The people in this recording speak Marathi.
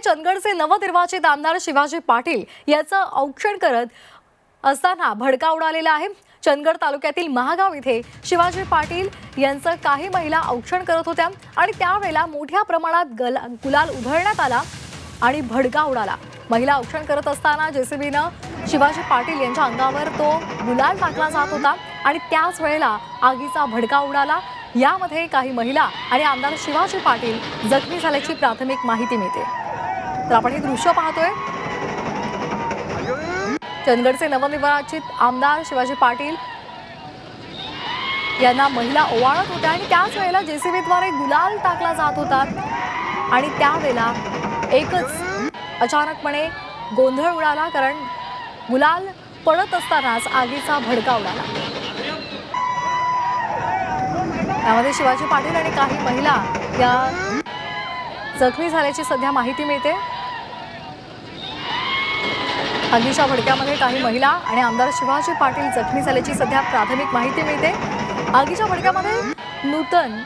चंदगडचे नवनिर्वाचित आमदार शिवाजी पाटील याचं औक्षण करत असताना भडका उडालेला आहे। चंदगड तालुक्यातील महागाव इथे शिवाजी पाटील यांचं काही महिला औक्षण करत होत्या आणि त्यावेळेला मोठ्या प्रमाणात गुलाल उधळण्यात आला आणि भडका उडाला। महिला औक्षण करत असताना जेसीबीनं शिवाजी पाटील यांच्या अंगावर तो गुलाल टाकला जात होता आणि त्याच वेळेला आगीचा भडका उडाला। यामध्ये काही महिला आणि आमदार शिवाजी पाटील जखमी झाल्याची प्राथमिक माहिती मिळते। तर आपण हे दृश्य पाहतोय। चंदगडचे नवनिर्वाचित आमदार शिवाजी पाटील यांना महिला ओवाळत होत्या आणि त्याच वेळेला जेसीबीद्वारे गुलाल टाकला जात होता आणि त्यावेळेला एकच अचानकपणे गोंधळ उडाला, कारण गुलाल पडत असतानाच आगीचा भडका उडाला। यामध्ये शिवाजी पाटील आणि काही महिला या जखमी झाल्याची सध्या माहिती मिळते। आगीच्या भडक्यामध्ये काही महिला आणि आमदार शिवाजी पाटील जखमी झाल्याची सध्या प्राथमिक माहिती मिळते। आगीच्या भडक्यामध्ये नूतन